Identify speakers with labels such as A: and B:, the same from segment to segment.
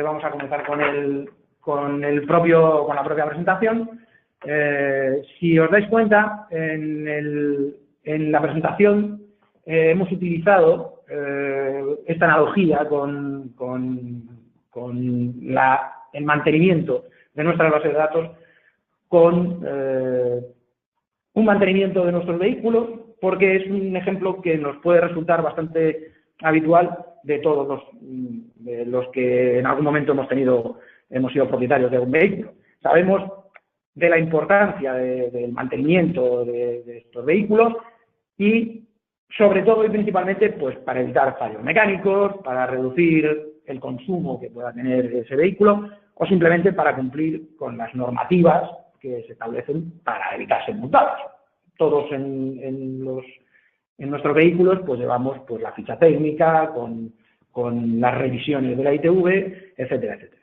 A: vamos a comenzar con la propia presentación. Si os dais cuenta, en la presentación hemos utilizado esta analogía con el mantenimiento de nuestras bases de datos con un mantenimiento de nuestros vehículos, porque es un ejemplo que nos puede resultar bastante habitual de todos los que en algún momento hemos sido propietarios de un vehículo. Sabemos de la importancia del mantenimiento de estos vehículos y sobre todo y principalmente pues para evitar fallos mecánicos, para reducir el consumo que pueda tener ese vehículo o simplemente para cumplir con las normativas que se establecen para evitar ser multados. Todos en nuestros vehículos pues llevamos pues la ficha técnica con las revisiones de la ITV, etcétera, etcétera.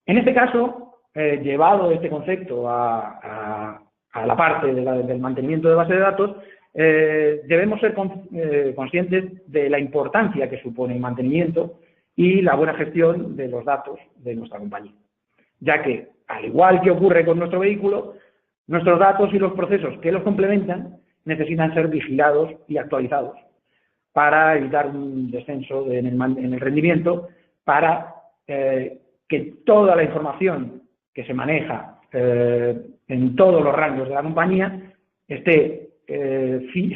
A: En este caso, llevado este concepto a la parte del mantenimiento de base de datos, debemos ser conscientes de la importancia que supone el mantenimiento y la buena gestión de los datos de nuestra compañía, ya que, al igual que ocurre con nuestro vehículo, nuestros datos y los procesos que los complementan necesitan ser vigilados y actualizados para evitar un descenso en el rendimiento, para que toda la información que se maneja en todos los rangos de la compañía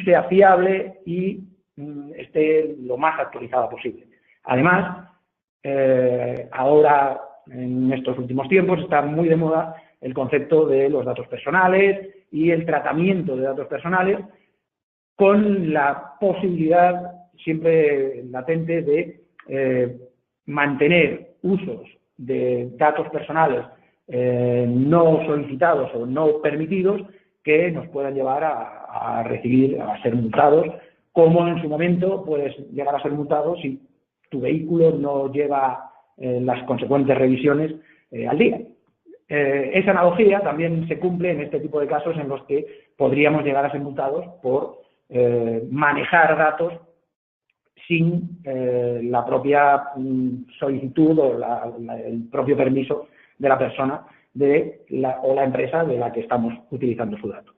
A: sea fiable y esté lo más actualizada posible. Además, ahora, en estos últimos tiempos, está muy de moda el concepto de los datos personales y el tratamiento de datos personales, con la posibilidad siempre latente de mantener usos de datos personales no solicitados o no permitidos que nos puedan llevar a ser multados, como en su momento puedes llegar a ser multado si tu vehículo no lleva las consecuentes revisiones al día. Esa analogía también se cumple en este tipo de casos en los que podríamos llegar a ser multados por manejar datos sin la propia solicitud o el propio permiso de la persona o la empresa de la que estamos utilizando su dato.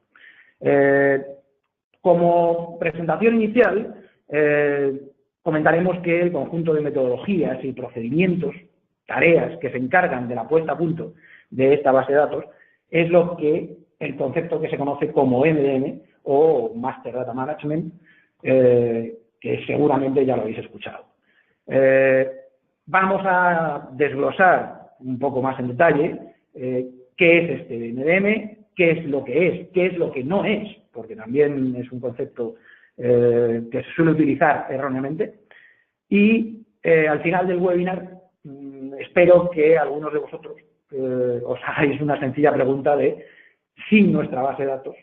A: Como presentación inicial, comentaremos que el conjunto de metodologías y procedimientos, tareas que se encargan de la puesta a punto de esta base de datos es el concepto que se conoce como MDM o Master Data Management, que seguramente ya lo habéis escuchado. Vamos a desglosar un poco más en detalle qué es este MDM, qué es lo que no es, porque también es un concepto que se suele utilizar erróneamente. Y al final del webinar espero que algunos de vosotros os hagáis una sencilla pregunta de si nuestra base de datos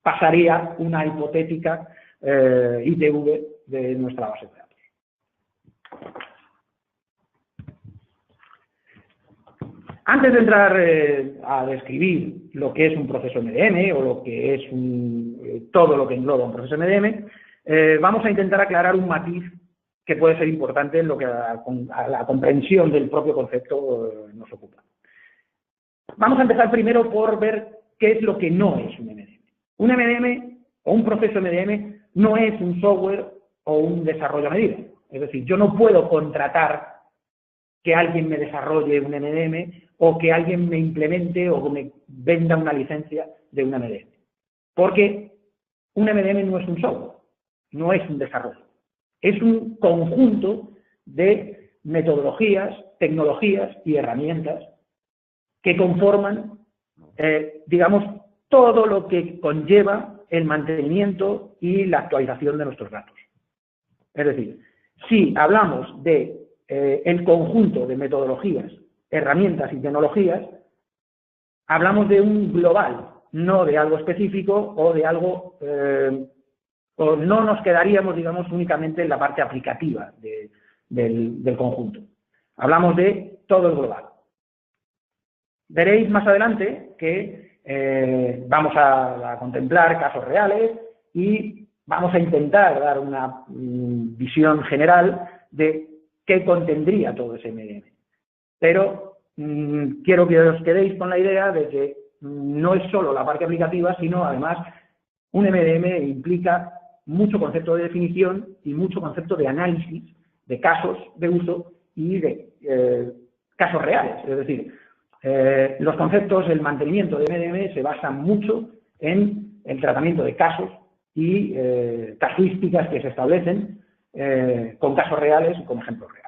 A: pasaría una hipotética ITV de nuestra base de datos. Antes de entrar a describir lo que es un proceso MDM o lo que es todo lo que engloba un proceso MDM, vamos a intentar aclarar un matiz que puede ser importante en lo que a la comprensión del propio concepto nos ocupa. Vamos a empezar primero por ver qué es lo que no es un MDM. Un MDM o un proceso MDM no es un software o un desarrollo a medida. Es decir, yo no puedo contratar que alguien me desarrolle un MDM o que alguien me implemente o me venda una licencia de un MDM. Porque un MDM no es un software, no es un desarrollo. Es un conjunto de metodologías, tecnologías y herramientas que conforman, digamos, todo lo que conlleva el mantenimiento y la actualización de nuestros datos. Es decir, si hablamos de el conjunto de metodologías, herramientas y tecnologías, hablamos de un global, no de algo específico o de algo, o no nos quedaríamos, digamos, únicamente en la parte aplicativa del conjunto. Hablamos de todo el global. Veréis más adelante que vamos a contemplar casos reales y vamos a intentar dar una visión general de qué contendría todo ese MDM. Pero quiero que os quedéis con la idea de que no es solo la parte aplicativa, sino además un MDM implica mucho concepto de definición y mucho concepto de análisis de casos de uso y de casos reales. Es decir, los conceptos, el mantenimiento de MDM se basan mucho en el tratamiento de casos y casuísticas que se establecen con casos reales y con ejemplos reales.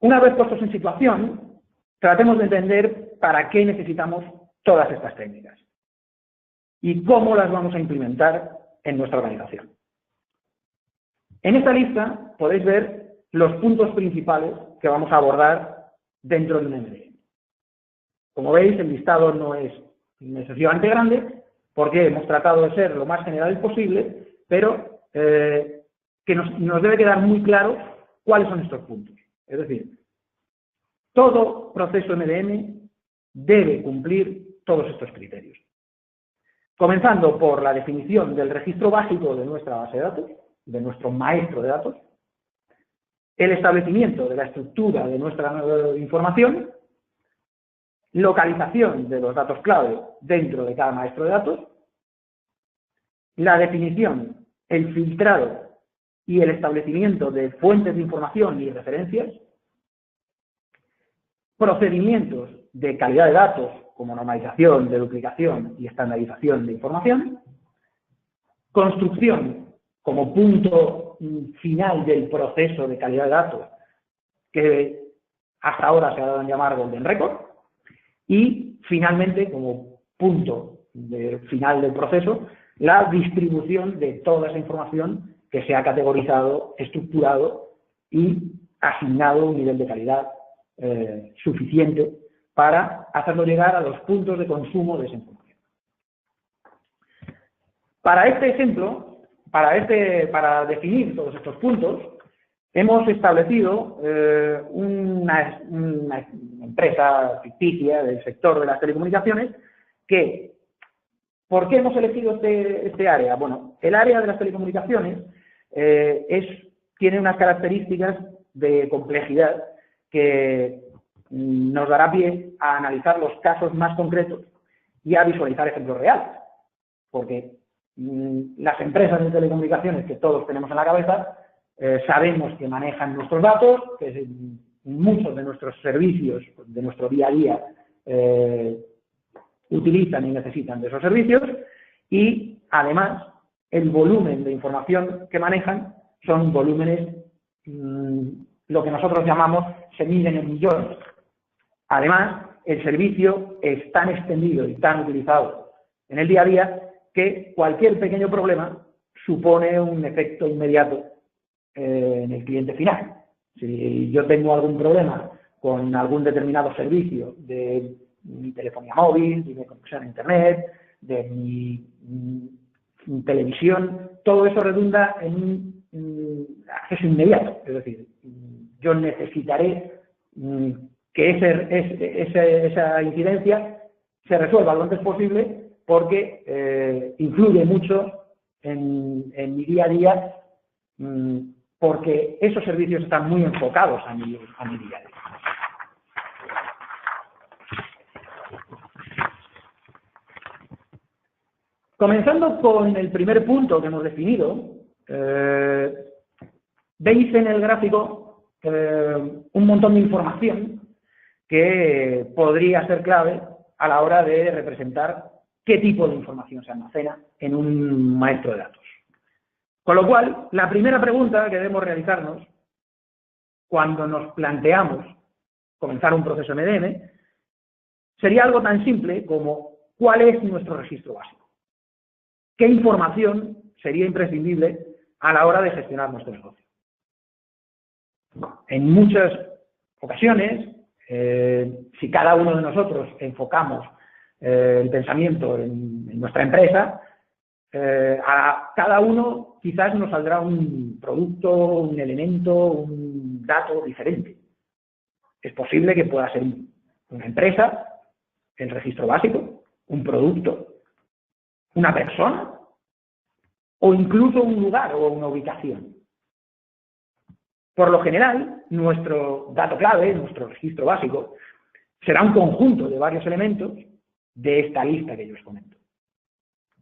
A: Una vez puestos en situación, tratemos de entender para qué necesitamos todas estas técnicas y cómo las vamos a implementar en nuestra organización. En esta lista podéis ver los puntos principales que vamos a abordar dentro de un MDM. Como veis, el listado no es excesivamente grande porque hemos tratado de ser lo más general posible, pero que nos debe quedar muy claro cuáles son estos puntos. Es decir, todo proceso MDM debe cumplir todos estos criterios. Comenzando por la definición del registro básico de nuestra base de datos, de nuestro maestro de datos, el establecimiento de la estructura de nuestra información, localización de los datos clave dentro de cada maestro de datos, la definición, el filtrado y el establecimiento de fuentes de información y referencias, procedimientos de calidad de datos como normalización, deduplicación y estandarización de información, construcción como punto final del proceso de calidad de datos que hasta ahora se ha dado en llamar Golden Record, y finalmente como punto final del proceso la distribución de toda esa información que se ha categorizado, estructurado y asignado un nivel de calidad suficiente para hacerlo llegar a los puntos de consumo de esa información. Para este ejemplo, para definir todos estos puntos, hemos establecido una empresa ficticia del sector de las telecomunicaciones que, ¿por qué hemos elegido este área? Bueno, el área de las telecomunicaciones tiene unas características de complejidad que nos dará pie a analizar los casos más concretos y a visualizar ejemplos reales. Porque las empresas de telecomunicaciones que todos tenemos en la cabeza sabemos que manejan nuestros datos, que muchos de nuestros servicios, de nuestro día a día, utilizan y necesitan de esos servicios, y además el volumen de información que manejan son volúmenes, lo que nosotros llamamos, se miden en millones. Además, el servicio es tan extendido y tan utilizado en el día a día que cualquier pequeño problema supone un efecto inmediato en el cliente final. Si yo tengo algún problema con algún determinado servicio de mi telefonía móvil, de mi conexión a Internet, de mi televisión, todo eso redunda en un acceso inmediato. Es decir, yo necesitaré que esa incidencia se resuelva lo antes posible porque influye mucho en mi día a día, porque esos servicios están muy enfocados a mi día a día. Comenzando con el primer punto que hemos definido, veis en el gráfico un montón de información que podría ser clave a la hora de representar qué tipo de información se almacena en un maestro de datos. Con lo cual, la primera pregunta que debemos realizarnos cuando nos planteamos comenzar un proceso MDM sería algo tan simple como ¿cuál es nuestro registro básico? ¿Qué información sería imprescindible a la hora de gestionar nuestro negocio? En muchas ocasiones, si cada uno de nosotros enfocamos el pensamiento en nuestra empresa, a cada uno quizás nos saldrá un producto, un elemento, un dato diferente. Es posible que pueda ser una empresa el registro básico, un producto, una persona o incluso un lugar o una ubicación. Por lo general, nuestro dato clave, nuestro registro básico, será un conjunto de varios elementos de esta lista que yo os comento.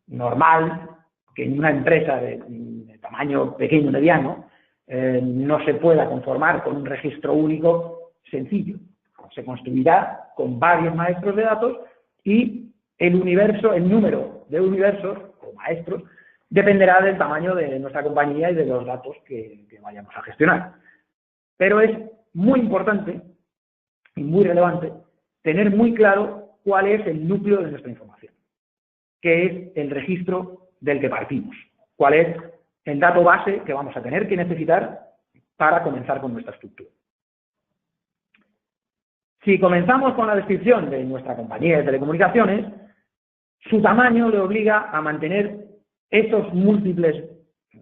A: Normal que en una empresa de tamaño pequeño o mediano no se pueda conformar con un registro único sencillo. Se construirá con varios maestros de datos y el número de universos o maestros dependerá del tamaño de nuestra compañía y de los datos que vayamos a gestionar. Pero es muy importante y muy relevante tener muy claro cuál es el núcleo de nuestra información, que es el registro del que partimos, cuál es el dato base que vamos a tener que necesitar para comenzar con nuestra estructura. Si comenzamos con la descripción de nuestra compañía de telecomunicaciones, su tamaño le obliga a mantener esos múltiples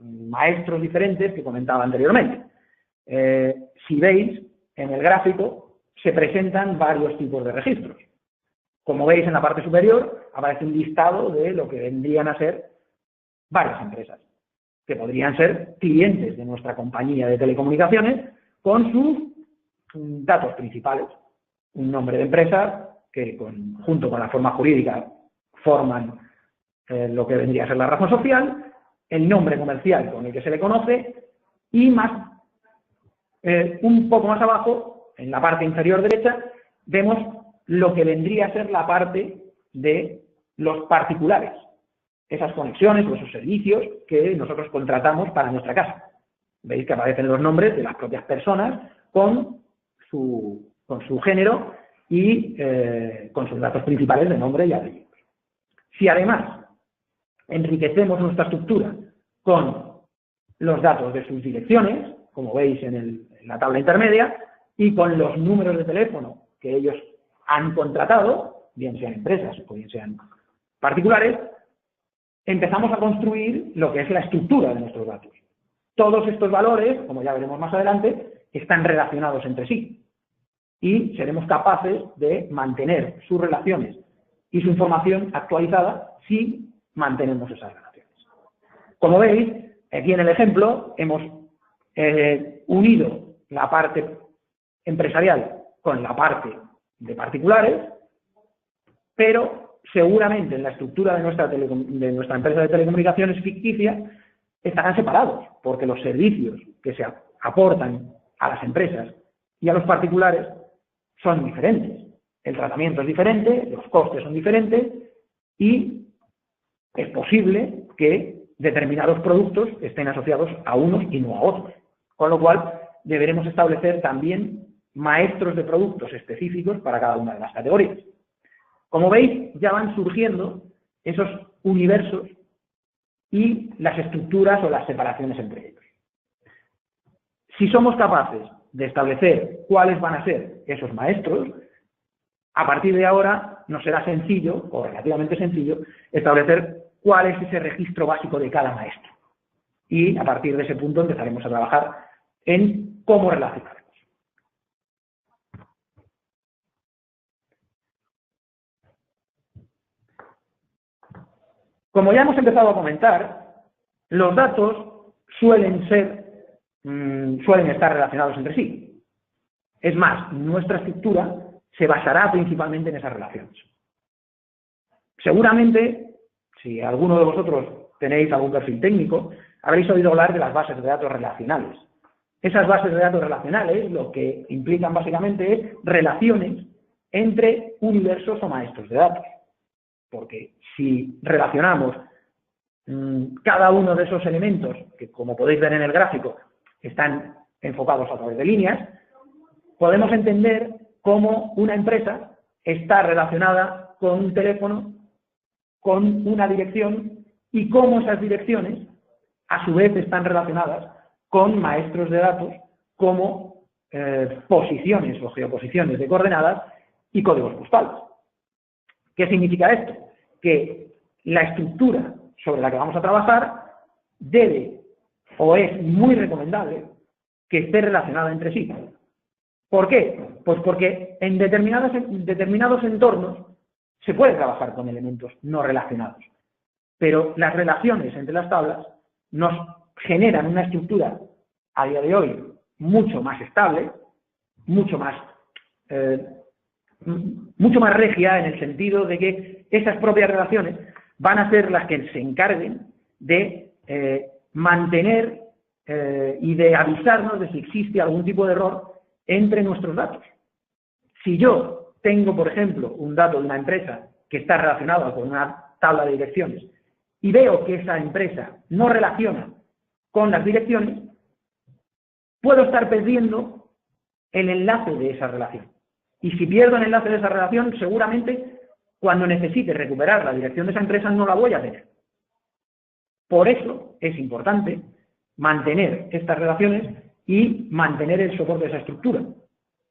A: maestros diferentes que comentaba anteriormente. Si veis, en el gráfico se presentan varios tipos de registros. Como veis en la parte superior, aparece un listado de lo que vendrían a ser varias empresas, que podrían ser clientes de nuestra compañía de telecomunicaciones con sus datos principales. Un nombre de empresa que junto con la forma jurídica forman lo que vendría a ser la razón social, el nombre comercial con el que se le conoce y un poco más abajo, en la parte inferior derecha, vemos lo que vendría a ser la parte de los particulares, esas conexiones o esos servicios que nosotros contratamos para nuestra casa. Veis que aparecen los nombres de las propias personas con su género y con sus datos principales de nombre y apellidos. Si además enriquecemos nuestra estructura con los datos de sus direcciones, como veis en la tabla intermedia, y con los números de teléfono que ellos han contratado, bien sean empresas o bien sean particulares, empezamos a construir lo que es la estructura de nuestros datos. Todos estos valores, como ya veremos más adelante, están relacionados entre sí y seremos capaces de mantener sus relaciones y su información actualizada si mantenemos esas relaciones. Como veis, aquí en el ejemplo hemos unido la parte empresarial con la parte de particulares, pero seguramente en la estructura de nuestra empresa de telecomunicaciones ficticia estarán separados, porque los servicios que se aportan a las empresas y a los particulares son diferentes. El tratamiento es diferente, los costes son diferentes y es posible que determinados productos estén asociados a unos y no a otros. Con lo cual, deberemos establecer también maestros de productos específicos para cada una de las categorías. Como veis, ya van surgiendo esos universos y las estructuras o las separaciones entre ellos. Si somos capaces de establecer cuáles van a ser esos maestros, a partir de ahora nos será sencillo, o relativamente sencillo, establecer cuál es ese registro básico de cada maestro. Y a partir de ese punto empezaremos a trabajar en cómo relacionarlos. Como ya hemos empezado a comentar, los datos suelen estar relacionados entre sí. Es más, nuestra estructura se basará principalmente en esas relaciones. Seguramente, si alguno de vosotros tenéis algún perfil técnico, habréis oído hablar de las bases de datos relacionales. Esas bases de datos relacionales lo que implican básicamente es relaciones entre universos o maestros de datos. Porque si relacionamos cada uno de esos elementos, que como podéis ver en el gráfico, están enfocados a través de líneas, podemos entender cómo una empresa está relacionada con un teléfono, con una dirección, y cómo esas direcciones, a su vez, están relacionadas con maestros de datos como posiciones o geoposiciones de coordenadas y códigos postales. ¿Qué significa esto? Que la estructura sobre la que vamos a trabajar debe o es muy recomendable que esté relacionada entre sí. ¿Por qué? Pues porque en determinados entornos se puede trabajar con elementos no relacionados, pero las relaciones entre las tablas nos generan una estructura a día de hoy mucho más estable, mucho más regia, en el sentido de que esas propias relaciones van a ser las que se encarguen de mantener y de avisarnos de si existe algún tipo de error entre nuestros datos. Si yo tengo, por ejemplo, un dato de una empresa que está relacionado con una tabla de direcciones y veo que esa empresa no relaciona con las direcciones, puedo estar perdiendo el enlace de esa relación. Y si pierdo el enlace de esa relación, seguramente cuando necesite recuperar la dirección de esa empresa no la voy a tener. Por eso es importante mantener estas relaciones y mantener el soporte de esa estructura,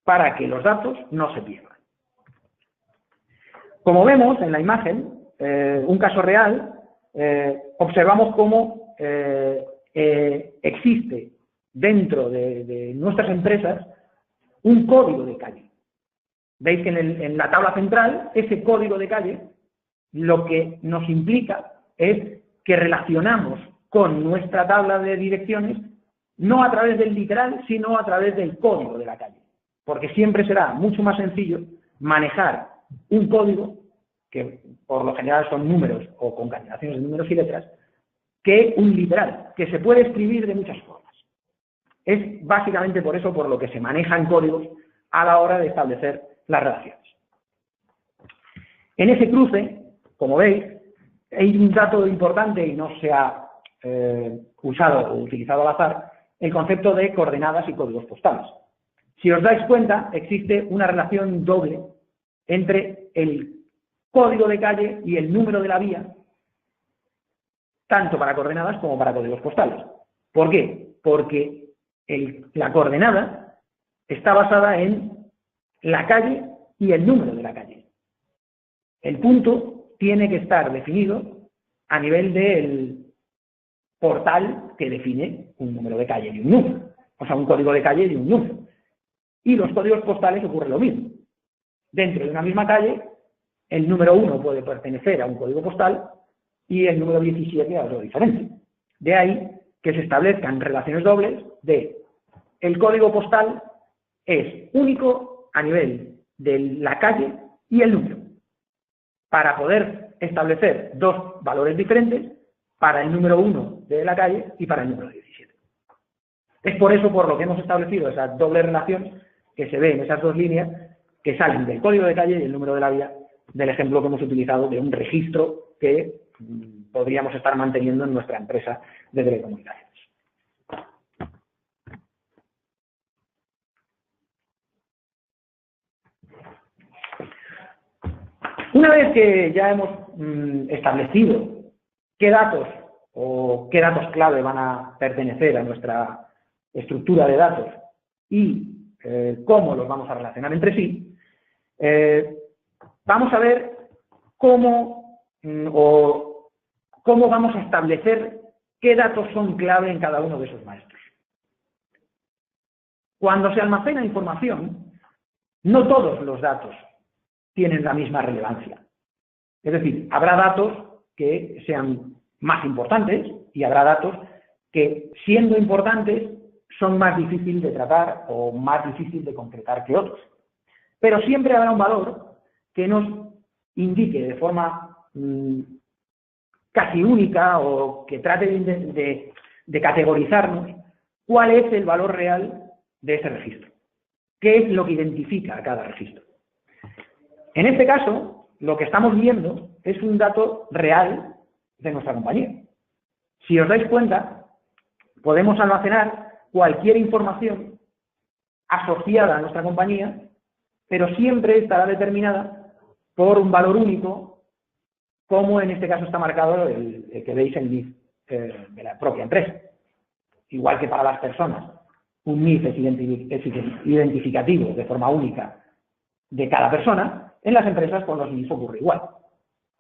A: para que los datos no se pierdan. Como vemos en la imagen, un caso real, observamos cómo existe dentro de nuestras empresas un código de calle. Veis que en la tabla central, ese código de calle lo que nos implica es que relacionamos con nuestra tabla de direcciones no a través del literal, sino a través del código de la calle. Porque siempre será mucho más sencillo manejar un código, que por lo general son números o concatenaciones de números y letras, que un literal, que se puede escribir de muchas formas. Es básicamente por eso por lo que se manejan códigos a la hora de establecer las relaciones. En ese cruce, como veis, hay un dato importante y no se ha usado o utilizado al azar, el concepto de coordenadas y códigos postales. Si os dais cuenta, existe una relación doble entre el código de calle y el número de la vía, tanto para coordenadas como para códigos postales. ¿Por qué? Porque la coordenada está basada en la calle y el número de la calle. El punto tiene que estar definido a nivel del portal que define un número de calle y un número, o sea, un código de calle y un número. Y los códigos postales ocurre lo mismo. Dentro de una misma calle, el número 1 puede pertenecer a un código postal y el número 17 a otro diferente. De ahí que se establezcan relaciones dobles de el código postal es único a nivel de la calle y el número, para poder establecer dos valores diferentes para el número 1 de la calle y para el número 17. Es por eso por lo que hemos establecido esa doble relación que se ve en esas dos líneas que salen del código de calle y el número de la vía, del ejemplo que hemos utilizado de un registro que podríamos estar manteniendo en nuestra empresa de telecomunicaciones. Una vez que ya hemos establecido qué datos o qué datos clave van a pertenecer a nuestra estructura de datos y cómo los vamos a relacionar entre sí, vamos a ver cómo vamos a establecer qué datos son clave en cada uno de esos maestros. Cuando se almacena información, no todos los datos tienen la misma relevancia. Es decir, habrá datos que sean más importantes y habrá datos que, siendo importantes, son más difíciles de tratar o más difíciles de concretar que otros. Pero siempre habrá un valor que nos indique de forma casi única o que trate de categorizarnos cuál es el valor real de ese registro. ¿Qué es lo que identifica a cada registro? En este caso, lo que estamos viendo es un dato real de nuestra compañía. Si os dais cuenta, podemos almacenar cualquier información asociada a nuestra compañía, pero siempre estará determinada por un valor único, como en este caso está marcado el que veis en NIF de la propia empresa. Igual que para las personas, un NIF es identificativo de forma única de cada persona, en las empresas con los NIF ocurre igual.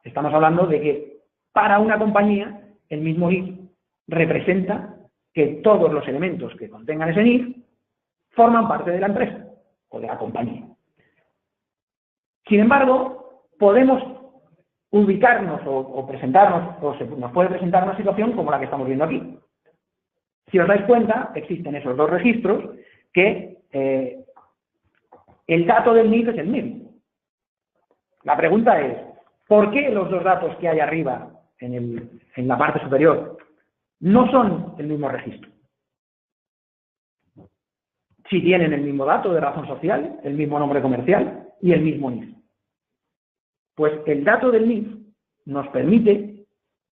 A: Estamos hablando de que para una compañía el mismo NIF representa que todos los elementos que contengan ese NIF forman parte de la empresa o de la compañía. Sin embargo, podemos ubicarnos o presentarnos, nos puede presentar una situación como la que estamos viendo aquí. Si os dais cuenta, existen esos dos registros que el dato del NIF es el mismo. La pregunta es, ¿por qué los dos datos que hay arriba, en la parte superior, no son el mismo registro? Si tienen el mismo dato de razón social, el mismo nombre comercial y el mismo NIF. Pues el dato del NIF nos permite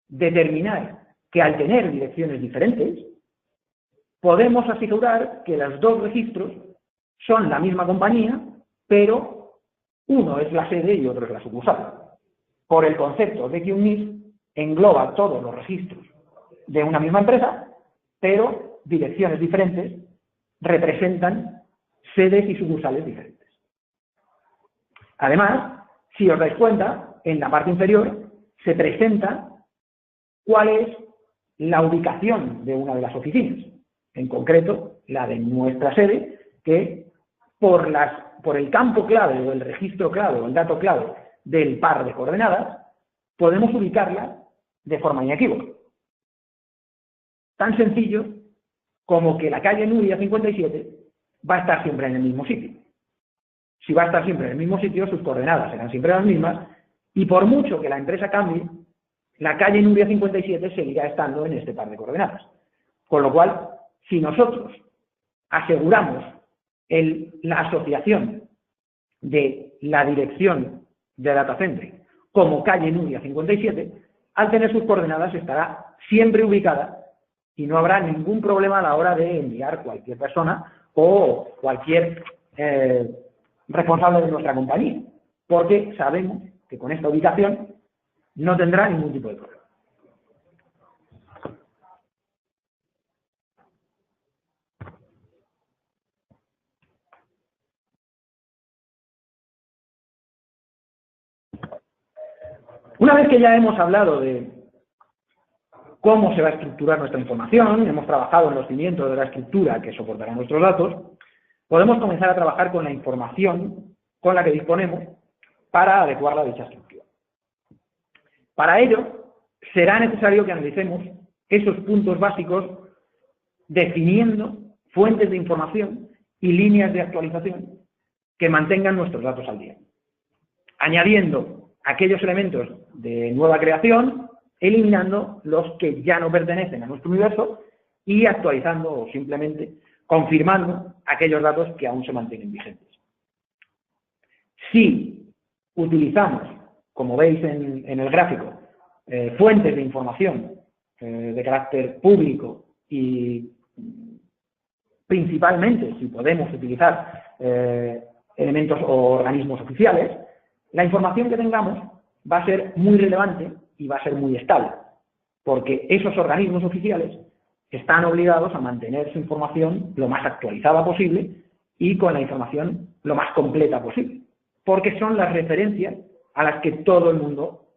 A: determinar que al tener direcciones diferentes, podemos asegurar que los dos registros son la misma compañía, pero uno es la sede y otro es la sucursal. Por el concepto de que un NIF engloba todos los registros de una misma empresa, pero direcciones diferentes representan sedes y sucursales diferentes. Además, si os dais cuenta, en la parte inferior se presenta cuál es la ubicación de una de las oficinas, en concreto la de nuestra sede, que por el campo clave o el registro clave o el dato clave del par de coordenadas, podemos ubicarla de forma inequívoca. Tan sencillo como que la calle Núria 57 va a estar siempre en el mismo sitio. Si va a estar siempre en el mismo sitio, sus coordenadas serán siempre las mismas, y por mucho que la empresa cambie, la calle Núria 57 seguirá estando en este par de coordenadas. Con lo cual, si nosotros aseguramos la asociación de la dirección de Data Center como calle Núria 57, al tener sus coordenadas estará siempre ubicada y no habrá ningún problema a la hora de enviar cualquier persona o cualquier responsable de nuestra compañía, porque sabemos que con esta ubicación no tendrá ningún tipo de problema. Una vez que ya hemos hablado de cómo se va a estructurar nuestra información, hemos trabajado en los cimientos de la estructura que soportará nuestros datos, podemos comenzar a trabajar con la información con la que disponemos para adecuarla a dicha estructura. Para ello, será necesario que analicemos esos puntos básicos definiendo fuentes de información y líneas de actualización que mantengan nuestros datos al día, añadiendo aquellos elementos de nueva creación, eliminando los que ya no pertenecen a nuestro universo y actualizando o simplemente confirmando aquellos datos que aún se mantienen vigentes. Si utilizamos, como veis en el gráfico, fuentes de información de carácter público y principalmente si podemos utilizar elementos o organismos oficiales, la información que tengamos va a ser muy relevante y va a ser muy estable, porque esos organismos oficiales están obligados a mantener su información lo más actualizada posible y con la información lo más completa posible, porque son las referencias a las que todo el mundo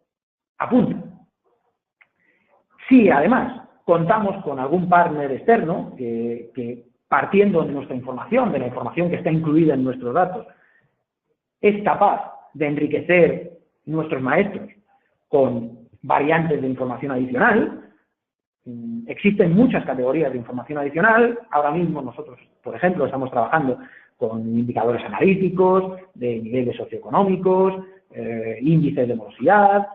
A: apunta. Si además contamos con algún partner externo que partiendo de nuestra información, de la información que está incluida en nuestros datos, es capaz de enriquecer nuestros maestros con variantes de información adicional. Existen muchas categorías de información adicional. Ahora mismo nosotros, por ejemplo, estamos trabajando con indicadores analíticos, de niveles socioeconómicos, índices de morosidad,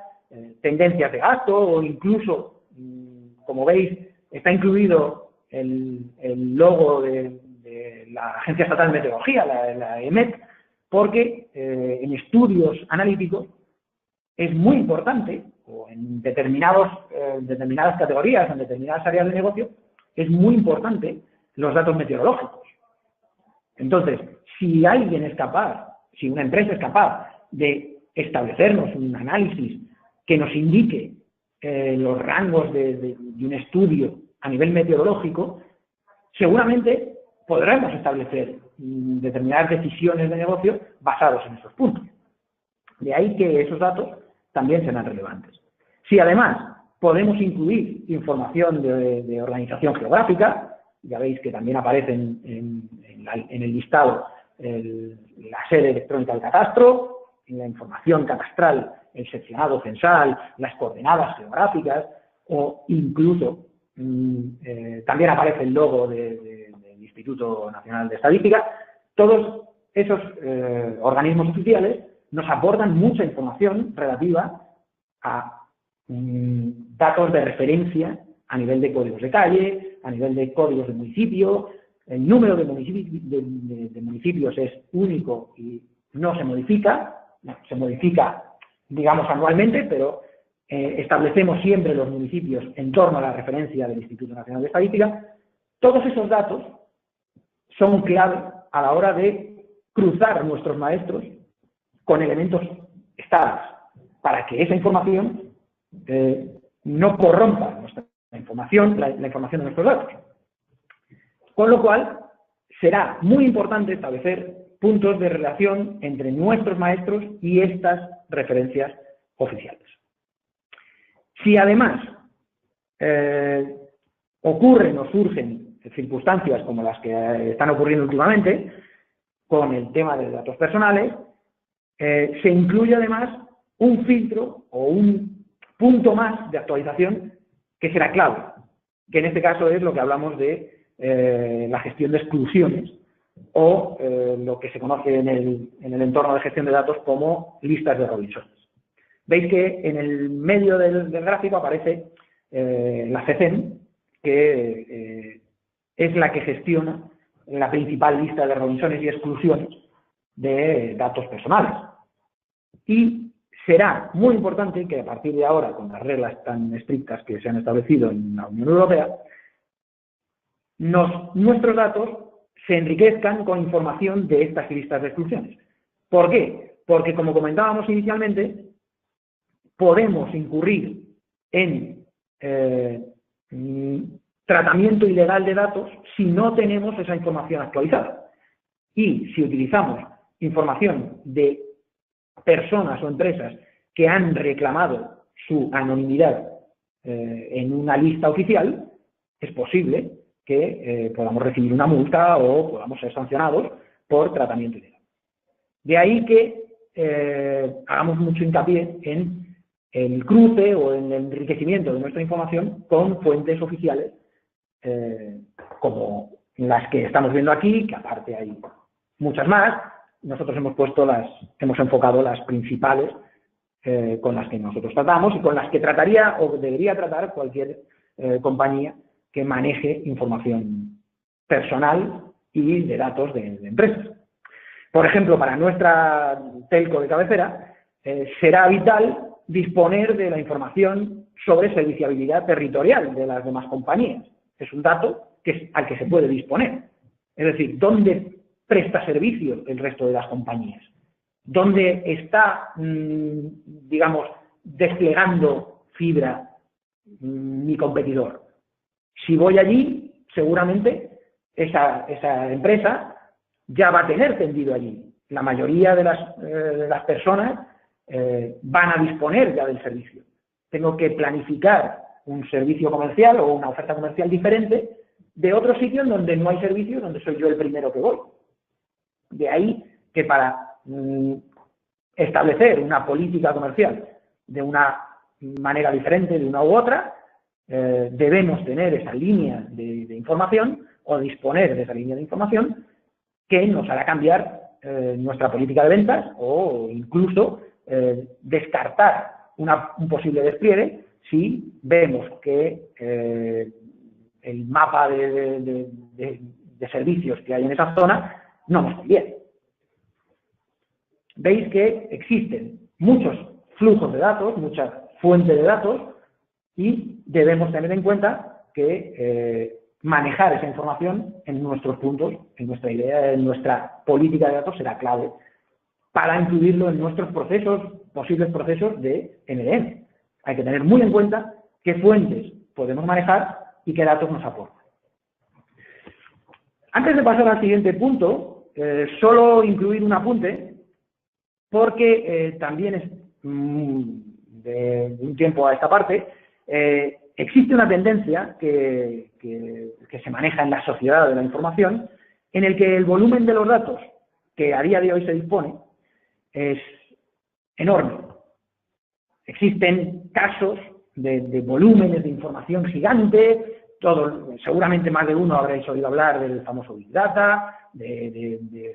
A: tendencias de gasto o incluso, como veis, está incluido el logo de la Agencia Estatal de Meteorología, la EMET, porque en estudios analíticos es muy importante, o en determinadas categorías, en determinadas áreas de negocio, es muy importante los datos meteorológicos. Entonces, si alguien es capaz, si una empresa es capaz de establecernos un análisis que nos indique los rangos de un estudio a nivel meteorológico, seguramente podremos establecer determinadas decisiones de negocio basados en esos puntos. De ahí que esos datos también serán relevantes. Si además podemos incluir información de organización geográfica, ya veis que también aparece en el listado la sede electrónica del catastro, en la información catastral el seccionado censal, las coordenadas geográficas o incluso también aparece el logo del Instituto Nacional de Estadística. Todos esos organismos oficiales nos aportan mucha información relativa a datos de referencia a nivel de códigos de calle, a nivel de códigos de municipio. El número de municipios es único y no se modifica, digamos, anualmente, pero establecemos siempre los municipios en torno a la referencia del Instituto Nacional de Estadística. Todos esos datos son clave a la hora de cruzar a nuestros maestros con elementos estables, para que esa información no corrompa la información de nuestros datos. Con lo cual, será muy importante establecer puntos de relación entre nuestros maestros y estas referencias oficiales. Si además ocurren o surgen circunstancias como las que están ocurriendo últimamente con el tema de datos personales, se incluye además un filtro o un punto más de actualización que será clave, que en este caso es lo que hablamos de la gestión de exclusiones o lo que se conoce en el entorno de gestión de datos como listas de Robinson. Veis que en el medio del gráfico aparece la CECEN, que es la que gestiona la principal lista de Robinsones y exclusiones de datos personales. Y será muy importante que a partir de ahora, con las reglas tan estrictas que se han establecido en la Unión Europea, nuestros datos se enriquezcan con información de estas listas de exclusiones. ¿Por qué? Porque, como comentábamos inicialmente, podemos incurrir en tratamiento ilegal de datos si no tenemos esa información actualizada. Y si utilizamos información de personas o empresas que han reclamado su anonimidad en una lista oficial, es posible que podamos recibir una multa o podamos ser sancionados por tratamiento ilegal. De ahí que hagamos mucho hincapié en el cruce o en el enriquecimiento de nuestra información con fuentes oficiales como las que estamos viendo aquí, que aparte hay muchas más. Nosotros hemos enfocado las principales con las que nosotros tratamos y con las que trataría o debería tratar cualquier compañía que maneje información personal y de datos de empresas. Por ejemplo, para nuestra telco de cabecera, será vital disponer de la información sobre serviciabilidad territorial de las demás compañías. Es un dato al que se puede disponer. Es decir, ¿dónde presta servicio el resto de las compañías? ¿Dónde está, digamos, desplegando fibra mi competidor? Si voy allí, seguramente esa empresa ya va a tener tendido allí. La mayoría de las personas van a disponer ya del servicio. Tengo que planificar un servicio comercial o una oferta comercial diferente de otro sitio en donde no hay servicio, donde soy yo el primero que voy. De ahí que para establecer una política comercial de una manera diferente de una u otra, debemos tener esa línea de información o disponer de esa línea de información que nos hará cambiar nuestra política de ventas o incluso descartar un posible despliegue si vemos que el mapa de servicios que hay en esa zona no nos conviene. Veis que existen muchos flujos de datos, muchas fuentes de datos y debemos tener en cuenta que manejar esa información en nuestros puntos, en nuestra idea, en nuestra política de datos será clave para incluirlo en nuestros posibles procesos de MDM. Hay que tener muy en cuenta qué fuentes podemos manejar y qué datos nos aportan. Antes de pasar al siguiente punto, solo incluir un apunte, porque también es de un tiempo a esta parte, existe una tendencia que se maneja en la sociedad de la información, en el que el volumen de los datos que a día de hoy se dispone es enorme. Existen casos de volúmenes de información gigante, seguramente más de uno habréis oído hablar del famoso Big Data, de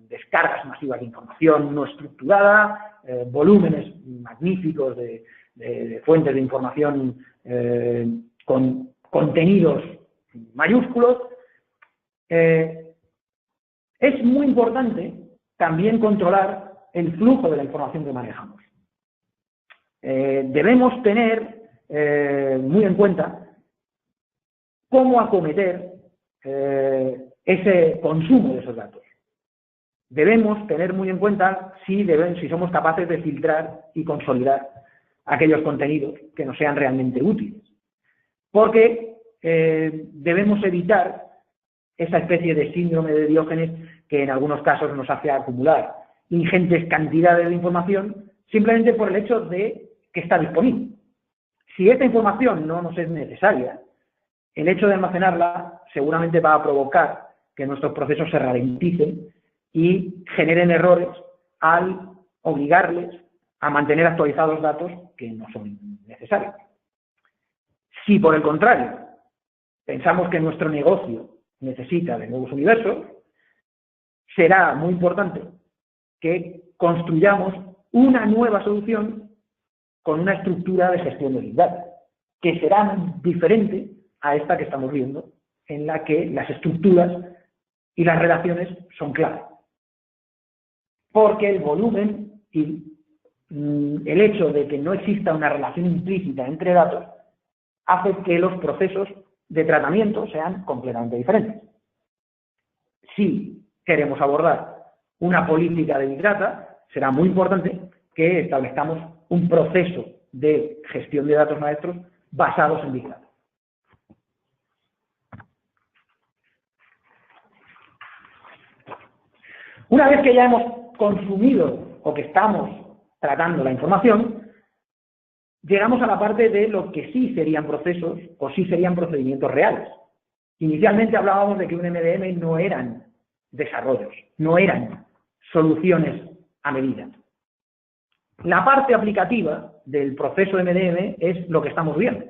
A: descargas masivas de información no estructurada, volúmenes magníficos de fuentes de información con contenidos mayúsculos. Es muy importante también controlar el flujo de la información que manejamos. Debemos tener muy en cuenta cómo acometer ese consumo de esos datos. Debemos tener muy en cuenta si somos capaces de filtrar y consolidar aquellos contenidos que nos sean realmente útiles. Porque debemos evitar esa especie de síndrome de Diógenes que en algunos casos nos hace acumular ingentes cantidades de información simplemente por el hecho de que está disponible. Si esta información no nos es necesaria, el hecho de almacenarla seguramente va a provocar que nuestros procesos se ralenticen y generen errores al obligarles a mantener actualizados datos que no son necesarios. Si por el contrario pensamos que nuestro negocio necesita de nuevos universos, será muy importante que construyamos una nueva solución con una estructura de gestión de Big Data, que será diferente a esta que estamos viendo, en la que las estructuras y las relaciones son clave. Porque el volumen y el hecho de que no exista una relación implícita entre datos hace que los procesos de tratamiento sean completamente diferentes. Si queremos abordar una política de Big Data, será muy importante que establezcamos un proceso de gestión de datos maestros basados en Big Data. Una vez que ya hemos consumido o que estamos tratando la información, llegamos a la parte de lo que sí serían procesos o sí serían procedimientos reales. Inicialmente hablábamos de que un MDM no eran desarrollos, no eran soluciones a medida. La parte aplicativa del proceso MDM es lo que estamos viendo.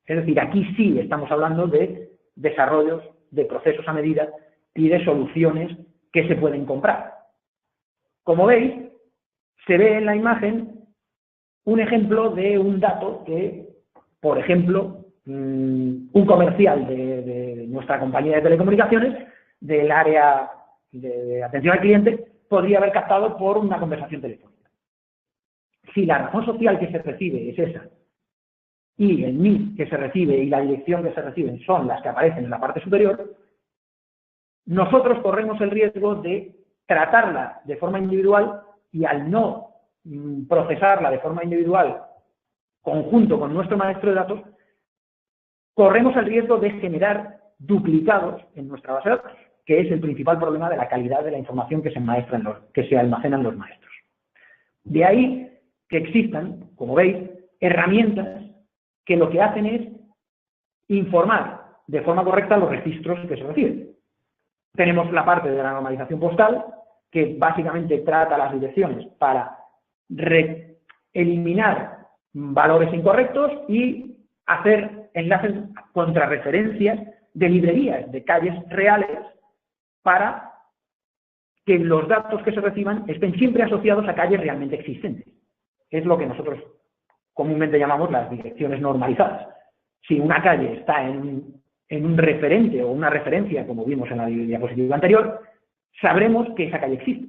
A: Es decir, aquí sí estamos hablando de desarrollos, de procesos a medida y de soluciones que se pueden comprar. Como veis, se ve en la imagen un ejemplo de un dato que, por ejemplo, un comercial de nuestra compañía de telecomunicaciones, del área de atención al cliente, podría haber captado por una conversación telefónica. Si la razón social que se recibe es esa, y el NIF que se recibe y la dirección que se reciben son las que aparecen en la parte superior, nosotros corremos el riesgo de tratarla de forma individual y al no procesarla de forma individual conjunto con nuestro maestro de datos, corremos el riesgo de generar duplicados en nuestra base de datos, que es el principal problema de la calidad de la información que se almacena en los maestros. De ahí que existan, como veis, herramientas que lo que hacen es informar de forma correcta los registros que se reciben. Tenemos la parte de la normalización postal, que básicamente trata las direcciones para eliminar valores incorrectos y hacer enlaces contra referencias de librerías, de calles reales, para que los datos que se reciban estén siempre asociados a calles realmente existentes. Es lo que nosotros comúnmente llamamos las direcciones normalizadas. Si una calle está en un referente o una referencia, como vimos en la diapositiva anterior, sabremos que esa calle existe.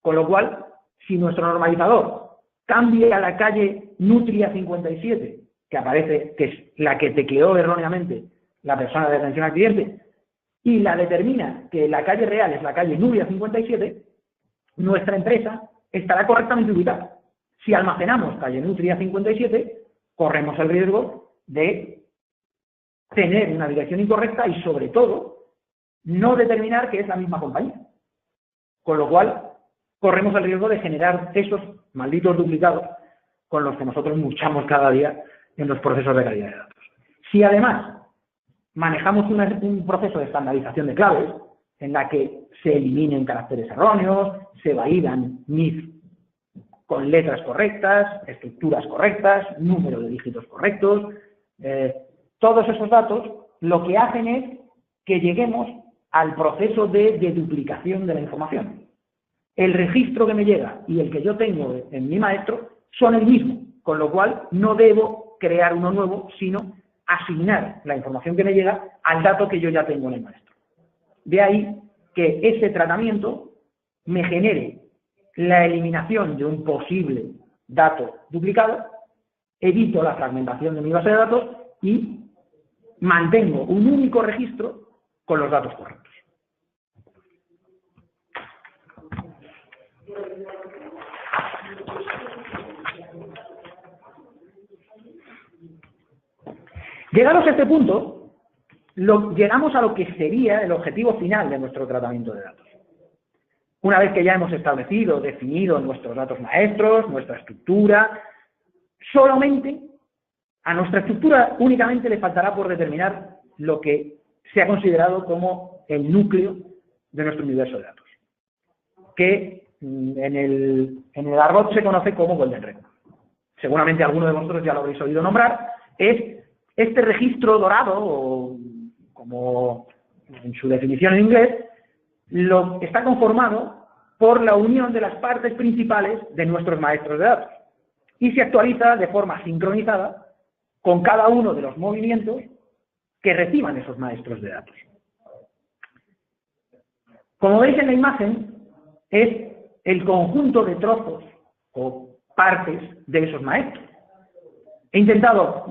A: Con lo cual, si nuestro normalizador cambia a la calle Nutria 57, que aparece, que es la que tecleó erróneamente la persona de atención al cliente, y la determina que la calle real es la calle Nubia 57, nuestra empresa estará correctamente ubicada. Si almacenamos calle Nutria 57, corremos el riesgo de tener una dirección incorrecta y, sobre todo, no determinar que es la misma compañía. Con lo cual, corremos el riesgo de generar esos malditos duplicados con los que nosotros luchamos cada día en los procesos de calidad de datos. Si además manejamos un proceso de estandarización de claves en la que se eliminen caracteres erróneos, se validan NIF con letras correctas, estructuras correctas, número de dígitos correctos. Todos esos datos lo que hacen es que lleguemos al proceso de deduplicación de la información. El registro que me llega y el que yo tengo en mi maestro son el mismo, con lo cual no debo crear uno nuevo, sino asignar la información que me llega al dato que yo ya tengo en el maestro. De ahí que ese tratamiento me genere la eliminación de un posible dato duplicado, evito la fragmentación de mi base de datos y mantengo un único registro con los datos correctos. Llegados a este punto, llegamos a lo que sería el objetivo final de nuestro tratamiento de datos. Una vez que ya hemos establecido, definido nuestros datos maestros, nuestra estructura, solamente a nuestra estructura únicamente le faltará por determinar lo que se ha considerado como el núcleo de nuestro universo de datos, que en el argot se conoce como Golden Record. Seguramente alguno de vosotros ya lo habréis oído nombrar. Es este registro dorado, o como en su definición en inglés, está conformado por la unión de las partes principales de nuestros maestros de datos y se actualiza de forma sincronizada con cada uno de los movimientos que reciban esos maestros de datos. Como veis en la imagen, es el conjunto de trozos o partes de esos maestros. He intentado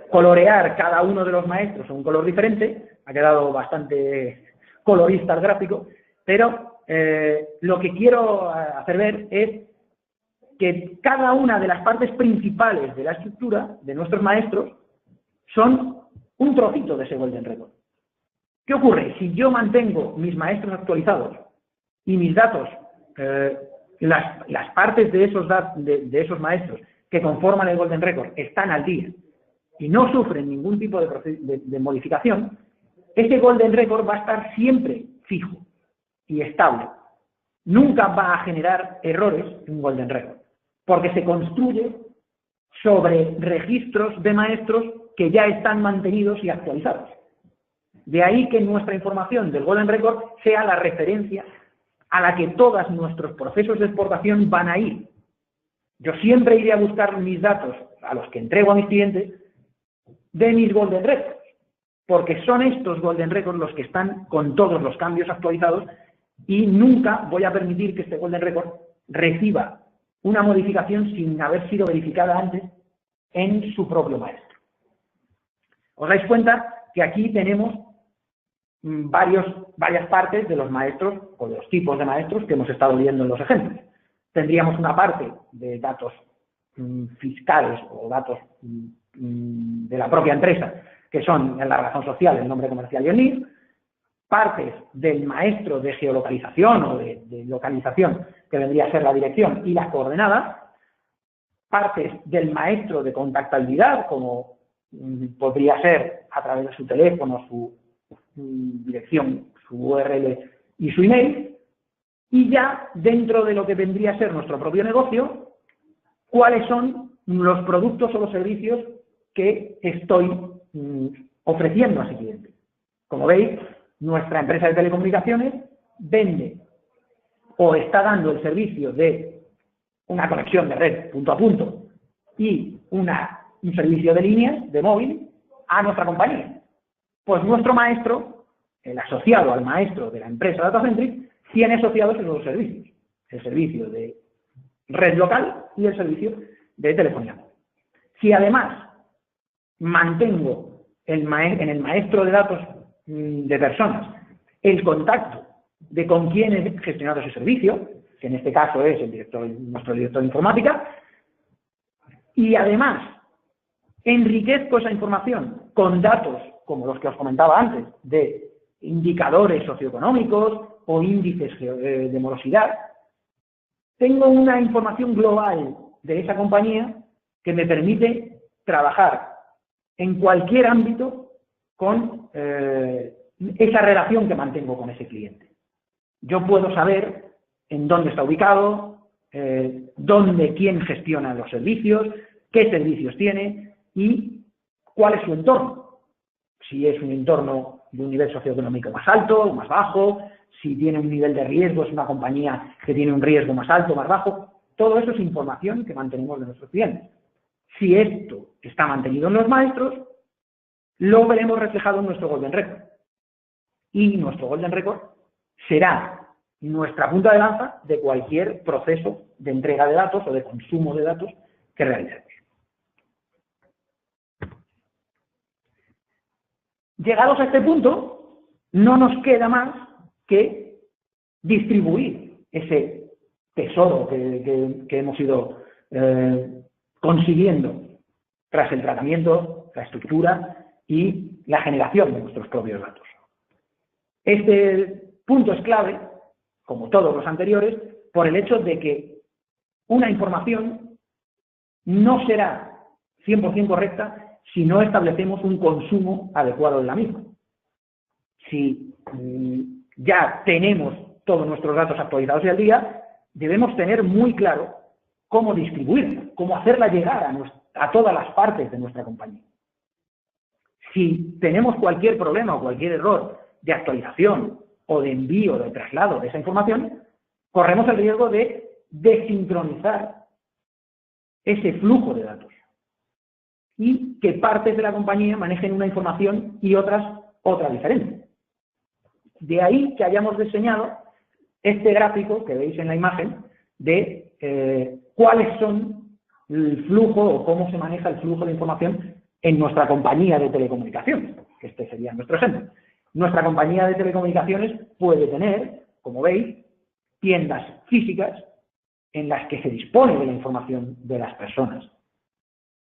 A: colorear cada uno de los maestros en un color diferente, ha quedado bastante colorista el gráfico, pero lo que quiero hacer ver es que cada una de las partes principales de la estructura de nuestros maestros son un trocito de ese Golden Record. ¿Qué ocurre? Si yo mantengo mis maestros actualizados y mis datos, las partes de esos maestros que conforman el Golden Record están al día y no sufren ningún tipo de modificación, ese Golden Record va a estar siempre fijo y estable. Nunca va a generar errores en un Golden Record, porque se construye sobre registros de maestros que ya están mantenidos y actualizados. De ahí que nuestra información del Golden Record sea la referencia a la que todos nuestros procesos de exportación van a ir. Yo siempre iré a buscar mis datos, a los que entrego a mis clientes, de mis Golden Records, porque son estos Golden Records los que están con todos los cambios actualizados y nunca voy a permitir que este Golden Record reciba una modificación sin haber sido verificada antes en su propio maestro. Os dais cuenta que aquí tenemos varias partes de los maestros o de los tipos de maestros que hemos estado viendo en los ejemplos. Tendríamos una parte de datos fiscales o datos de la propia empresa, que son en la razón social, el nombre comercial y el NIF, partes del maestro de geolocalización o de localización, que vendría a ser la dirección y las coordenadas, partes del maestro de contactabilidad, como podría ser a través de su teléfono, su dirección, su URL y su email, y ya dentro de lo que vendría a ser nuestro propio negocio, cuáles son los productos o los servicios que estoy ofreciendo a ese cliente. Como veis, nuestra empresa de telecomunicaciones vende o está dando el servicio de una conexión de red punto a punto y un servicio de líneas de móvil a nuestra compañía. Pues nuestro maestro, el asociado al maestro de la empresa Datacentric, tiene asociados esos dos servicios. El servicio de red local y el servicio de telefonía móvil. Si además mantengo en el maestro de datos de personas el contacto de con quién he gestionado ese servicio, que en este caso es nuestro director de informática, y además enriquezco esa información con datos como los que os comentaba antes, de indicadores socioeconómicos o índices de morosidad, tengo una información global de esa compañía que me permite trabajar en cualquier ámbito con esa relación que mantengo con ese cliente. Yo puedo saber en dónde está ubicado, quién gestiona los servicios, qué servicios tiene y cuál es su entorno. Si es un entorno de un nivel socioeconómico más alto o más bajo, si tiene un nivel de riesgo, es una compañía que tiene un riesgo más alto o más bajo. Todo eso es información que mantenemos de nuestros clientes. Si esto está mantenido en los maestros, lo veremos reflejado en nuestro Golden Record. Y nuestro Golden Record será nuestra punta de lanza de cualquier proceso de entrega de datos o de consumo de datos que realicemos. Llegados a este punto, no nos queda más que distribuir ese tesoro que hemos ido consiguiendo tras el tratamiento, la estructura y la generación de nuestros propios datos. Este punto es clave, como todos los anteriores, por el hecho de que una información no será 100% correcta si no establecemos un consumo adecuado de la misma. Si ya tenemos todos nuestros datos actualizados y al día, debemos tener muy claro cómo distribuirla, cómo hacerla llegar a todas las partes de nuestra compañía. Si tenemos cualquier problema o cualquier error de actualización o de envío, de traslado de esa información, corremos el riesgo de desincronizar ese flujo de datos y que partes de la compañía manejen una información y otras otra diferente. De ahí que hayamos diseñado este gráfico que veis en la imagen de cuáles son el flujo o cómo se maneja el flujo de información en nuestra compañía de telecomunicaciones, que este sería nuestro ejemplo. Nuestra compañía de telecomunicaciones puede tener, como veis, tiendas físicas en las que se dispone de la información de las personas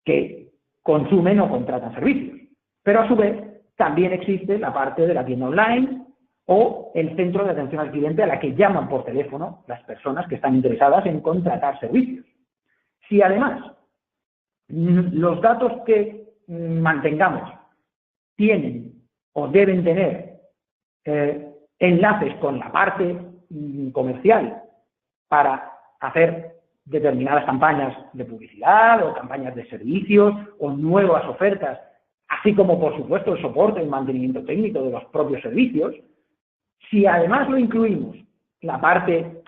A: que consumen o contratan servicios. Pero a su vez también existe la parte de la tienda online o el centro de atención al cliente a la que llaman por teléfono las personas que están interesadas en contratar servicios. Si además los datos que mantengamos tienen o deben tener enlaces con la parte comercial para hacer determinadas campañas de publicidad o campañas de servicios o nuevas ofertas, así como por supuesto el soporte y mantenimiento técnico de los propios servicios, si además lo incluimos la parte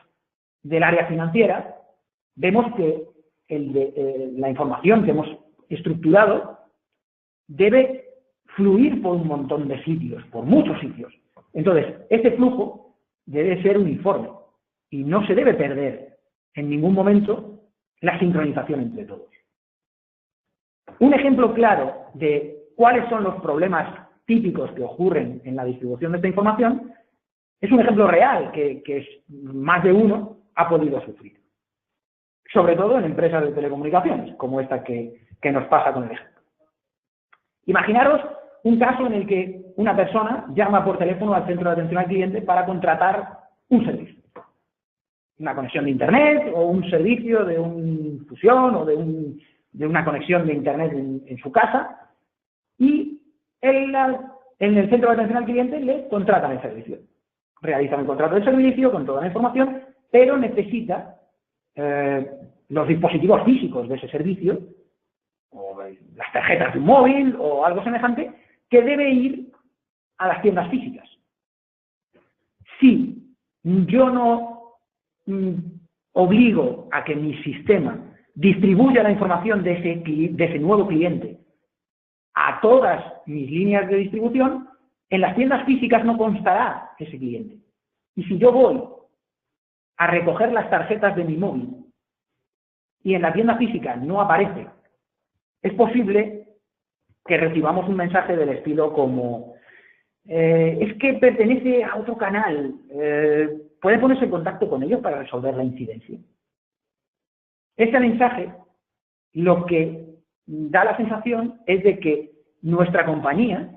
A: del área financiera, vemos que la información que hemos estructurado debe fluir por un montón de sitios, por muchos sitios. Entonces, este flujo debe ser uniforme y no se debe perder en ningún momento la sincronización entre todos. Un ejemplo claro de cuáles son los problemas típicos que ocurren en la distribución de esta información es un ejemplo real que más de uno ha podido sufrir. Sobre todo en empresas de telecomunicaciones, como esta que nos pasa con el ejemplo. Imaginaros un caso en el que una persona llama por teléfono al centro de atención al cliente para contratar un servicio. Una conexión de Internet o un servicio de una fusión o de una conexión de Internet en su casa y en el centro de atención al cliente le contratan el servicio. Realizan el contrato de servicio con toda la información, pero necesita los dispositivos físicos de ese servicio, o las tarjetas de un móvil o algo semejante, que debe ir a las tiendas físicas. Si yo no obligo a que mi sistema distribuya la información de ese nuevo cliente a todas mis líneas de distribución, en las tiendas físicas no constará ese cliente. Y si yo voy a recoger las tarjetas de mi móvil y en la tienda física no aparece, es posible que recibamos un mensaje del estilo como es que pertenece a otro canal, ¿puede ponerse en contacto con ellos para resolver la incidencia? Este mensaje lo que da la sensación es de que nuestra compañía,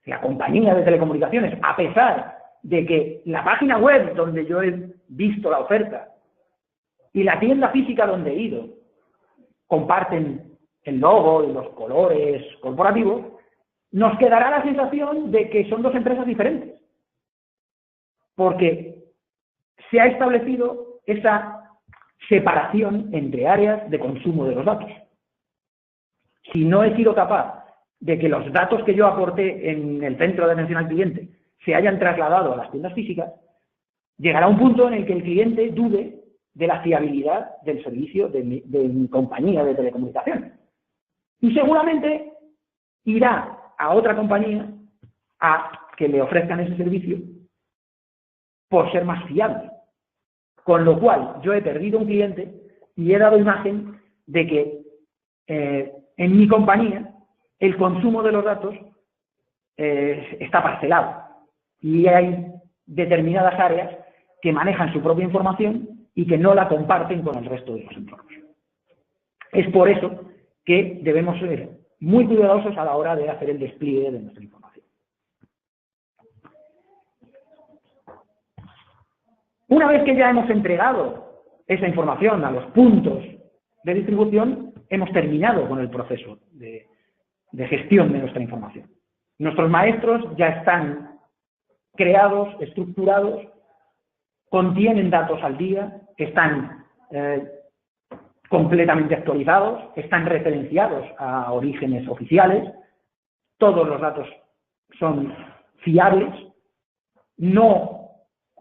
A: la compañía de telecomunicaciones, a pesar de que la página web donde yo he visto la oferta y la tienda física donde he ido comparten el logo y los colores corporativos, nos quedará la sensación de que son dos empresas diferentes. Porque se ha establecido esa separación entre áreas de consumo de los datos. Si no he sido capaz de que los datos que yo aporté en el centro de atención al cliente se hayan trasladado a las tiendas físicas, llegará un punto en el que el cliente dude de la fiabilidad del servicio de mi compañía de telecomunicaciones. Y seguramente irá a otra compañía a que le ofrezcan ese servicio por ser más fiable. Con lo cual, yo he perdido un cliente y he dado imagen de que en mi compañía el consumo de los datos está parcelado. Y hay determinadas áreas que manejan su propia información y que no la comparten con el resto de los entornos. Es por eso que debemos ser muy cuidadosos a la hora de hacer el despliegue de nuestra información. Una vez que ya hemos entregado esa información a los puntos de distribución, hemos terminado con el proceso de gestión de nuestra información. Nuestros maestros ya están creados, estructurados, contienen datos al día, están completamente actualizados, están referenciados a orígenes oficiales, todos los datos son fiables, no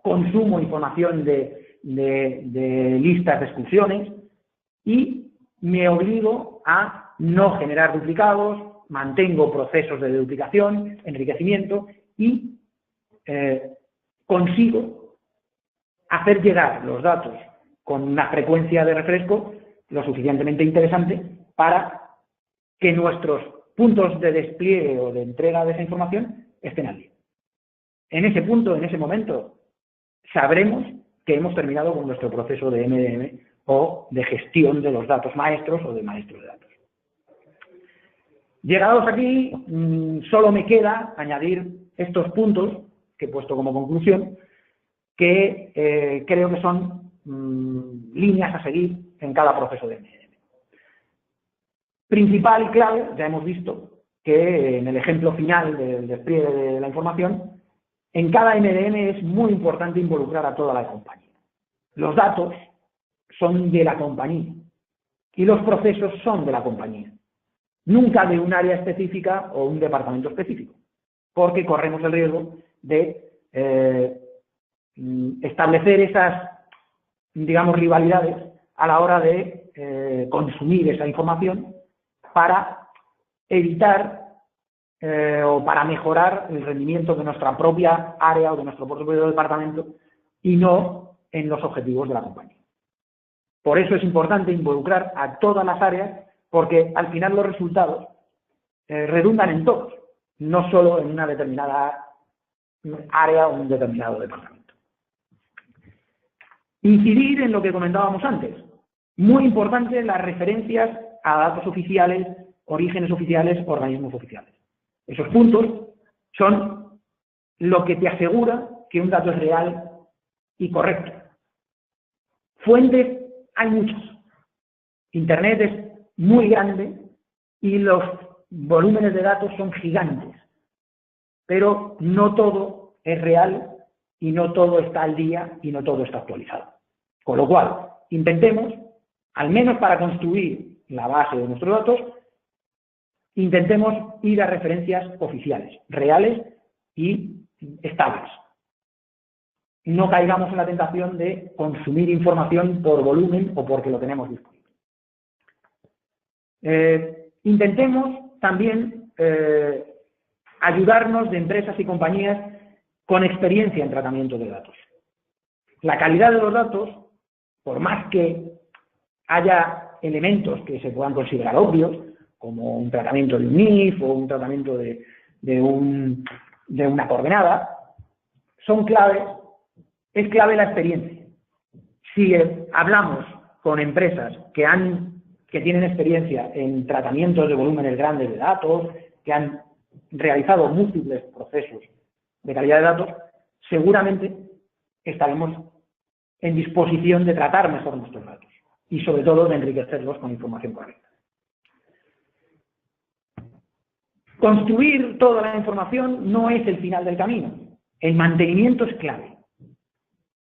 A: consumo información de listas de exclusiones y me obligo a no generar duplicados, mantengo procesos de duplicación, enriquecimiento y consigo hacer llegar los datos con una frecuencia de refresco lo suficientemente interesante para que nuestros puntos de despliegue o de entrega de esa información estén al día. En ese punto, en ese momento, sabremos que hemos terminado con nuestro proceso de MDM o de gestión de los datos maestros o de maestros de datos. Llegados aquí, solo me queda añadir estos puntos que he puesto como conclusión, que creo que son líneas a seguir en cada proceso de MDM. Principal y clave, ya hemos visto que en el ejemplo final del despliegue de la información, en cada MDM es muy importante involucrar a toda la compañía. Los datos son de la compañía y los procesos son de la compañía, nunca de un área específica o un departamento específico, porque corremos el riesgo de establecer esas, digamos, rivalidades a la hora de consumir esa información para evitar o para mejorar el rendimiento de nuestra propia área o de nuestro propio departamento y no en los objetivos de la compañía. Por eso es importante involucrar a todas las áreas, porque al final los resultados redundan en todos, no solo en una determinada área o un determinado departamento. Incidir en lo que comentábamos antes. Muy importante las referencias a datos oficiales, orígenes oficiales, organismos oficiales. Esos puntos son lo que te asegura que un dato es real y correcto. Fuentes hay muchas. Internet es muy grande y los volúmenes de datos son gigantes. Pero no todo es real y no todo está al día y no todo está actualizado. Con lo cual, intentemos, al menos para construir la base de nuestros datos, intentemos ir a referencias oficiales, reales y estables. No caigamos en la tentación de consumir información por volumen o porque lo tenemos disponible. Intentemos también ayudarnos de empresas y compañías con experiencia en tratamiento de datos. La calidad de los datos, por más que haya elementos que se puedan considerar obvios, como un tratamiento de un NIF o un tratamiento de una coordenada, son claves, es clave la experiencia. Si hablamos con empresas que tienen experiencia en tratamientos de volúmenes grandes de datos, que han realizado múltiples procesos de calidad de datos, seguramente estaremos en disposición de tratar mejor nuestros datos y sobre todo de enriquecerlos con información correcta. Construir toda la información no es el final del camino. El mantenimiento es clave.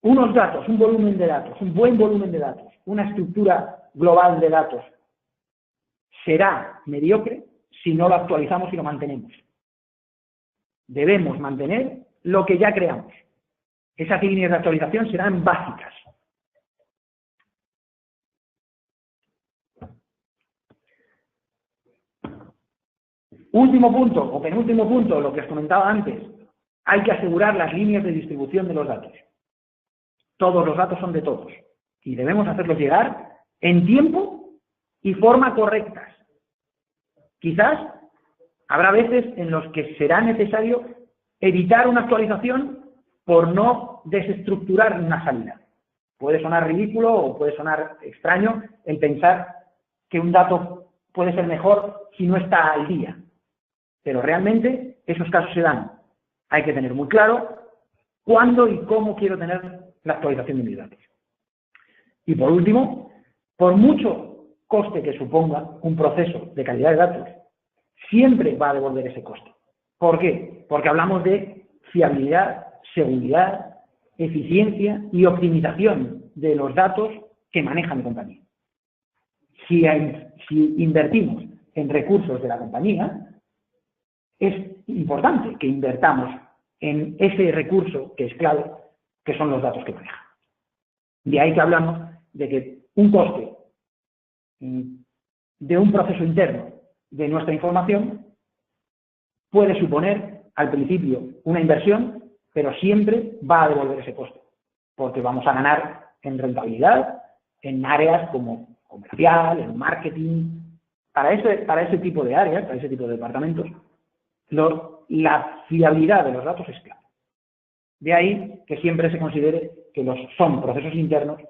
A: unos datos, un volumen de datos, un buen volumen de datos, una estructura global de datos, será mediocre si no lo actualizamos y lo mantenemos. Debemos mantener lo que ya creamos. Esas líneas de actualización serán básicas. Último punto, o penúltimo punto, lo que os comentaba antes. Hay que asegurar las líneas de distribución de los datos. Todos los datos son de todos. Y debemos hacerlos llegar en tiempo y forma correctas. Quizás habrá veces en los que será necesario evitar una actualización por no desestructurar una salida. Puede sonar ridículo o puede sonar extraño el pensar que un dato puede ser mejor si no está al día. Pero realmente esos casos se dan. Hay que tener muy claro cuándo y cómo quiero tener la actualización de mis datos. Y por último, por mucho coste que suponga un proceso de calidad de datos, siempre va a devolver ese coste. ¿Por qué? Porque hablamos de fiabilidad, seguridad, eficiencia y optimización de los datos que maneja mi compañía. Si invertimos en recursos de la compañía, es importante que invertamos en ese recurso que es clave, que son los datos que maneja. De ahí que hablamos de que un coste de un proceso interno de nuestra información puede suponer al principio una inversión, pero siempre va a devolver ese coste, porque vamos a ganar en rentabilidad en áreas como comercial, en marketing. Para ese tipo de áreas, para ese tipo de departamentos, la fiabilidad de los datos es clave. De ahí que siempre se considere que son procesos internos,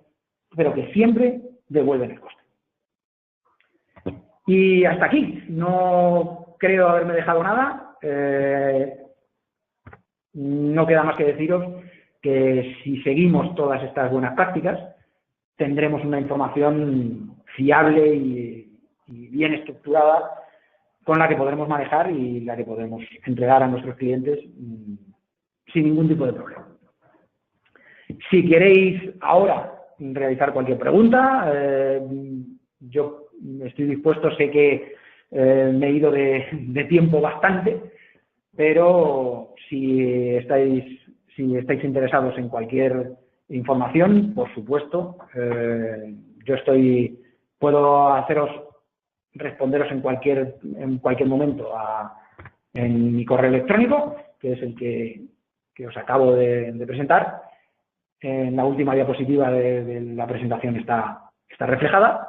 A: pero que siempre devuelven el coste. Y hasta aquí. No creo haberme dejado nada. No queda más que deciros que si seguimos todas estas buenas prácticas, tendremos una información fiable y bien estructurada con la que podremos manejar y la que podremos entregar a nuestros clientes sin ningún tipo de problema. Si queréis ahora realizar cualquier pregunta, yo estoy dispuesto, sé que me he ido de tiempo bastante, pero si estáis interesados en cualquier información, por supuesto, yo puedo responderos en cualquier momento en mi correo electrónico, que es el que os acabo de presentar. En la última diapositiva de la presentación está reflejada,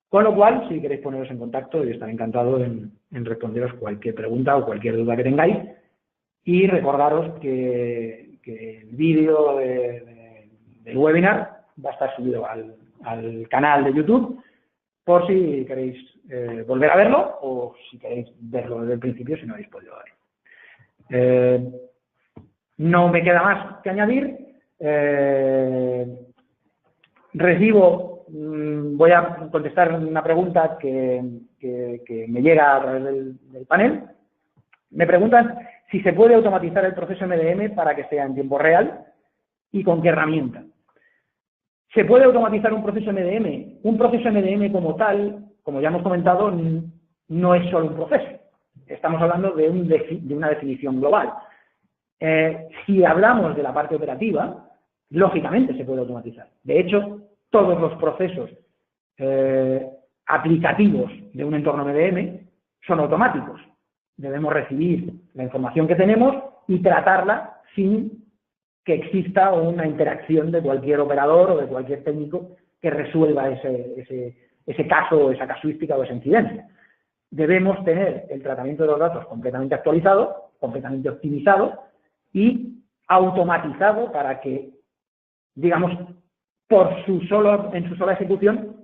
A: con lo cual, si queréis poneros en contacto, yo estaré encantado en responderos cualquier pregunta o cualquier duda que tengáis. Y recordaros que el vídeo del webinar va a estar subido al canal de YouTube, por si queréis volver a verlo o si queréis verlo desde el principio si no habéis podido verlo. No me queda más que añadir. Voy a contestar una pregunta que me llega a través del panel. Me preguntan si se puede automatizar el proceso MDM para que sea en tiempo real y con qué herramienta. ¿Se puede automatizar un proceso MDM? Un proceso MDM como tal, como ya hemos comentado, no es solo un proceso. Estamos hablando de una definición global. Si hablamos de la parte operativa, lógicamente se puede automatizar. De hecho, todos los procesos aplicativos de un entorno MDM son automáticos. Debemos recibir la información que tenemos y tratarla sin que exista una interacción de cualquier operador o de cualquier técnico que resuelva ese caso o esa casuística o ese incidente. Debemos tener el tratamiento de los datos completamente actualizado, completamente optimizado y automatizado para que, digamos, en su sola ejecución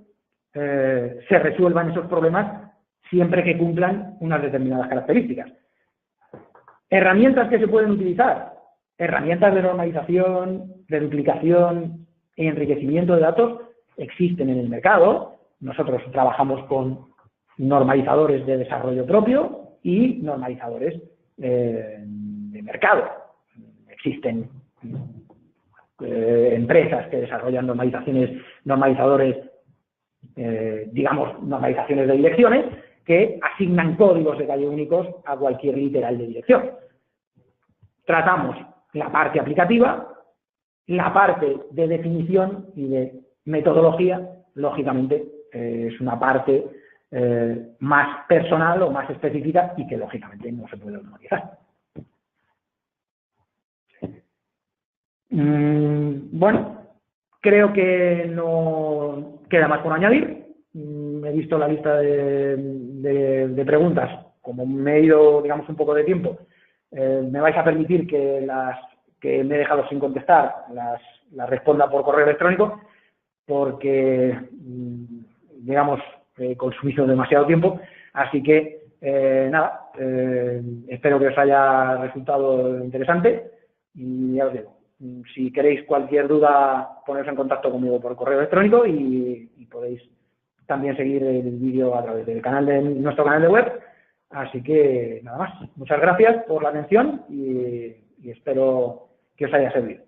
A: se resuelvan esos problemas siempre que cumplan unas determinadas características. Herramientas que se pueden utilizar. Herramientas de normalización, de duplicación y enriquecimiento de datos existen en el mercado. Nosotros trabajamos con normalizadores de desarrollo propio y normalizadores de mercado. Existen empresas que desarrollan normalizadores, digamos, normalizaciones de direcciones, que asignan códigos de calle únicos a cualquier literal de dirección. Tratamos la parte aplicativa, la parte de definición y de metodología, lógicamente, es una parte más personal o más específica y que, lógicamente, no se puede automatizar. Bueno, creo que no queda más por añadir. He visto la lista de preguntas. Como me he ido, digamos, un poco de tiempo, me vais a permitir que las que me he dejado sin contestar las responda por correo electrónico, porque, digamos, he consumido demasiado tiempo. Así que, nada, espero que os haya resultado interesante y ya os digo. Si queréis cualquier duda, poneros en contacto conmigo por correo electrónico y podéis también seguir el vídeo a través del canal de nuestro canal de web. Así que nada más. Muchas gracias por la atención y espero que os haya servido.